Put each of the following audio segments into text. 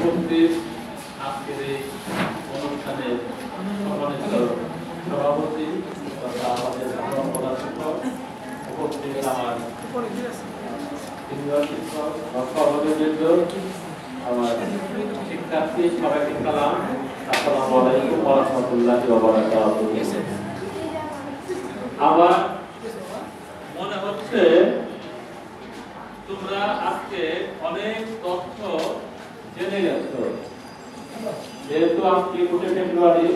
উপস্থিত আজকের এই অনুষ্ঠানে সম্মানিত সভাপতি তথা আমাদের প্রধান শিক্ষক, উপস্থিত আমার সিনিয়র শিক্ষক, সহযোগীবৃন্দ, আমার শিক্ষার্থী, সবাইকে সালাম। আসসালামু আলাইকুম ওয়া রাহমাতুল্লাহি ওয়া বারাকাতুহু। আমার মনে হচ্ছে তোমরা আজকে অনেক তথ্য জেনে গেছো। যেহেতু আজকে ২ ফেব্রুয়ারি,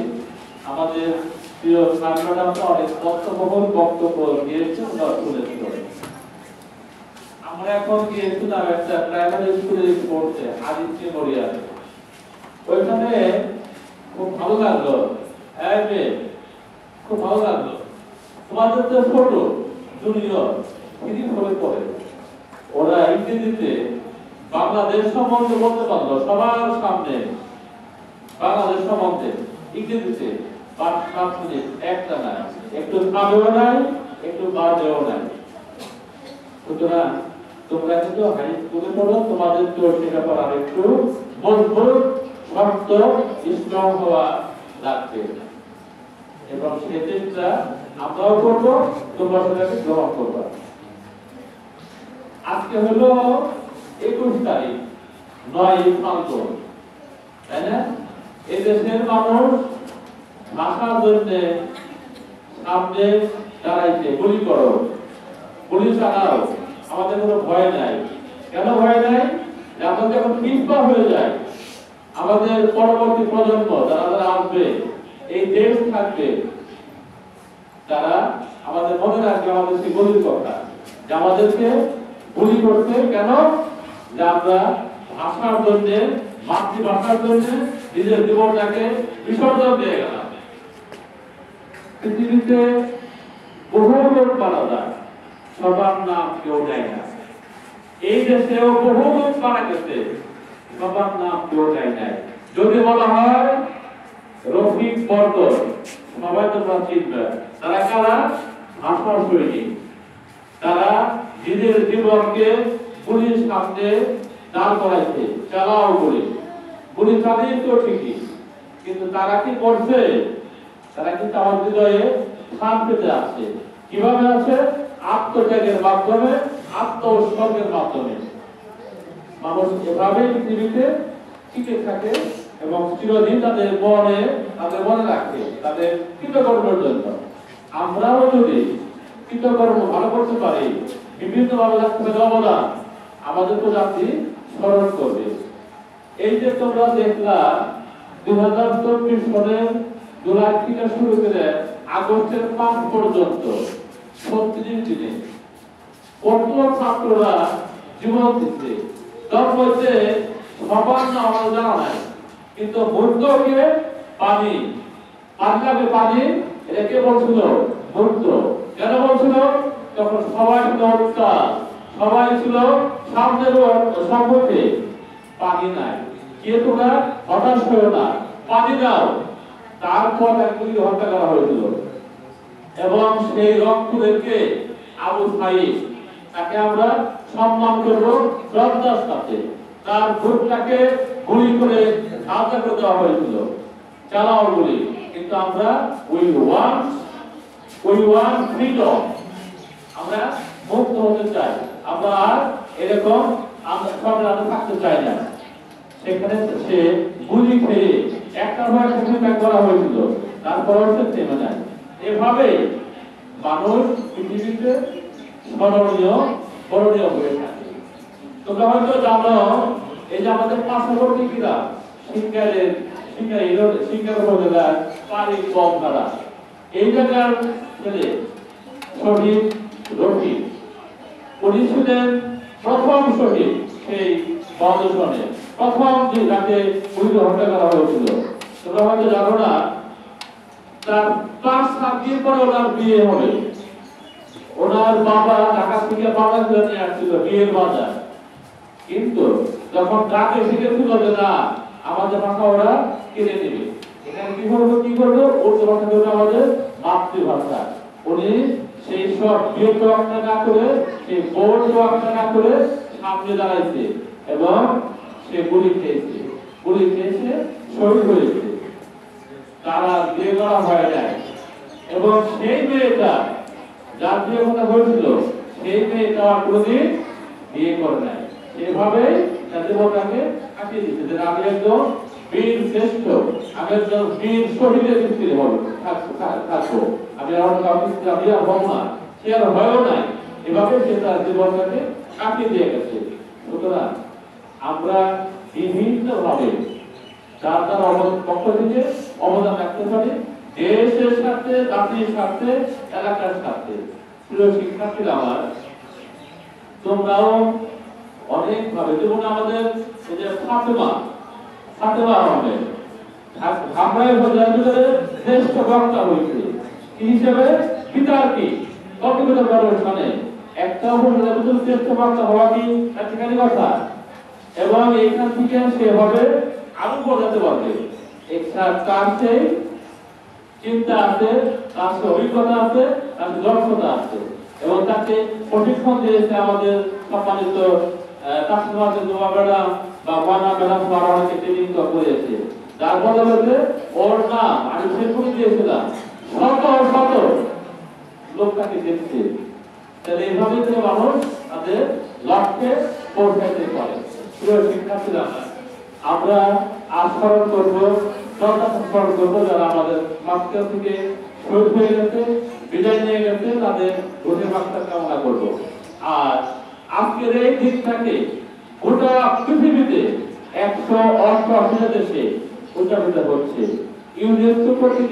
আমাদের প্রিয় ছাত্ররা অনেক তথ্যবহুল বক্তব্য দিয়েছে, তোমরা শুনেছো। আমরা এখন গিয়েছিলাম একটা প্রাইমারি স্কুলে পড়তে, আদিত্য মেমোরিয়াল। ওইখানে খুব ভালো লাগলো, খুব ভালো লাগলো। তোমাদের তো ছোট জুনিয়র 3 পড়ে, ওরা ইংরেজিতে বাংলাদেশ সম্বন্ধে বলতে পারলো সবার সামনে। বাংলাদেশ সম্বন্ধে ইংরেজিতে 5 মিনিট, একটা না, একটু খাবেও নাই, একটু বাদেও নাই। সুতরাং তোমরা কিন্তু হাই স্কুলে পড়ো, তোমাদের তো সেটা পর আর একটু মজবুত, শক্ত, স্ট্রং হওয়া লাগবে। এবং সেই চেষ্টা আমরাও করবো, তোমরা সেটাকে গ্রহণ করবা। আজকে হলো 21 তারিখ, 9 ফাল্গুন, তাই না? এই দেশের মানুষ ভাষার জন্য সামনে দাঁড়াইছে, গুলি করো, গুলি চালাও, আমাদের কোনো ভয় নাই। কেন ভয় নাই? আমরা যখন পিছপা হয়ে যায়, আমাদের পরবর্তী প্রজন্ম যারা আসবে, এই দেশ থাকবে, তারা আমাদের মনে রাখবে আমাদের সেই গুলির কথা, যে আমাদেরকে গুলি করতে কেন? যে আমরা ভাষার জন্য, মাতৃভাষার জন্য নিজের জীবনটাকে বিসর্জন দিয়ে গেলাম। পৃথিবীতে বহু লোক মারা যায়, সবার নাম কেউ নেয় না। এই দেশেও বহু লোক মারা গেছে, সবার নাম কেউ নেয় নাই। যদি বলা হয় রফিক বরকত, সবাই তোমরা চিনবে। তারা কারা? ভাষা সৈনিক। তারা নিজের জীবনকে পুলিশ সামনে দাঁড় করাইছে, চালাও বলে। গুলি চালিয়ে তো ঠিকই, কিন্তু তারা কি করছে? তারা কিন্তু আমার হৃদয়ে স্থান পেতে আছে। কিভাবে আছে? আত্মত্যাগের মাধ্যমে, আত্ম উৎসর্গের মাধ্যমে। মানুষ এভাবেই পৃথিবীতে টিকে থাকে এবং চিরদিন তাদের মনে রাখে তাদের কৃতকর্মের জন্য। আমরাও যদি কৃতকর্ম ভালো করতে পারি, বিভিন্ন ভাবে অবদান আমাদের প্রজাতি স্মরণ করবে। এই যে তোমরা দেখলা 2024 সালের জুলাই থেকে শুরু করে আগস্টের 5 পর্যন্ত 36 দিনে কত ছাত্ররা জীবন দিচ্ছে। তার মধ্যে সবার নাম আমাদের জানা নাই, কিন্তু মূর্তকে পানি লাগবে, পানি এটা কে বলছিল? মূর্ত। কেন বলছিল? তখন সবাই ছিল উত্তাল, সবাই ছিল সামনের সম্মুখে, পানি নাই। কে তোমরা হতাশ হয়েও না, পানি দাও। তারপর একগুলি হত্যা করা হয়েছিল এবং সেই রংপুরেরকে আবু সাইদ, তাকে আমরা সম্মান করব শ্রদ্ধার সাথে। তার ভোটটাকে গুলি করে হত্যা করে দেওয়া হয়েছিল, চালাও গুলি। কিন্তু আমরা উই ওয়ান্ট ফ্রিডম, আমরা মুক্ত হতে চাই। আমরা আর এরকম আমরা থাকতে চাই না। সেখানে সে গুলি খেয়ে একটা করা হয়েছিল, তারপর সে থেমে যায়। এভাবে মানুষ পৃথিবীতে স্মরণীয় হয়ে থাকে। তোমরা হয়তো জানো, এই যে আমাদের পার্শ্ববর্তী ক্রীড়া সিঙ্গার উপজেলার পারিক বমধারা, এই জায়গার ছেলে শহীদ রফিক, উনি ছিলেন প্রথম শহীদ সেই ফাউন্ডেশনে, প্রথম যে যাকে গুলি হত্যা করা হয়েছিল। তোমরা হয়তো জানো না, তার 5-7 দিন পরে ওনার বিয়ে হবে। ওনার বাবা ঢাকা থেকে বাংলাদেশে নিয়ে আসছিল বিয়ের বাজার, কিন্তু যখন ডাকে শিখেছিল যে না, আমাদের ভাষা ওরা কিনে নেবে, এখানে কি করবো উর্দু ভাষা করবে, আমাদের মাতৃভাষা। উনি সেই সব বিয়ে তোয়াক্কা না করে, সেই বোর্ড তোয়াক্কা না করে সামনে দাঁড়াইছে এবং সে গুলি খেয়েছে। গুলিতে এসে শহীদ হয়েছে, তারা বিয়ে করা হয় নাই। এবং সেই মেয়েটা যার বিয়ে কথা হয়েছিল সেই মেয়েটা কোনোদিন বিয়ে করে নাই, সেভাবে তার জীবনটাকে কাটিয়ে দিচ্ছে যে আমি একজন বীর শ্রেষ্ঠ, আমি একজন বীর শহীদের স্ত্রী হব থাকবো, আমি আর কাউকে আমি আর হব না, সে আর হয়েও নাই। এভাবে সে তার জীবনটাকে কাটিয়ে দিয়ে গেছে। সুতরাং আমরা বিভিন্ন ভাবে যার তার পক্ষ থেকে অবদান রাখতে পারি, দেশের স্বার্থে, জাতির স্বার্থে, এলাকার স্বার্থে। প্রিয় শিক্ষার্থীরা আমার, তোমরাও অনেক ভাবে, যেমন আমাদের এই যে ফাতেমা আহমেদ ধামরাই বাজারে শ্রেষ্ঠ বক্তা হয়েছে কি হিসেবে, পিতার কি কতগুলো অনুষ্ঠানে একটা উপজেলা শ্রেষ্ঠ বক্তা হওয়া কি ঠিকানি কথা, এবং এইখান থেকে সে হবে আরো বোঝাতে পারবে তার সেই চিন্তা আছে, তার সে অভিজ্ঞতা আছে, তার দক্ষতা আছে, এবং তাকে প্রশিক্ষণ দিয়েছে আমাদের সম্মানিত বা মানা ম্যাডাম অনেকে ট্রেনিং করেছে, যার বদলে ওর নাম আমি শেষ দিয়েছিলাম শত লোক তাকে দেখছে। তাহলে এইভাবে মানুষ তাদের লক্ষ্যে পৌঁছাইতে পারে। প্রিয় শিক্ষার্থীরা, আমরা স্মরণ করবো, স্মরণ করবো যারা আমাদের মাত্র থেকে শহীদ হয়ে গেছে, বিদায় নিয়ে গেছে, তাদের রোহে মাত্রা কামনা করবো। আর আজকের এই দিনটাকে গোটা পৃথিবীতে 188 দেশে উদযাপিত হচ্ছে। ইউনেস্কো কর্তৃক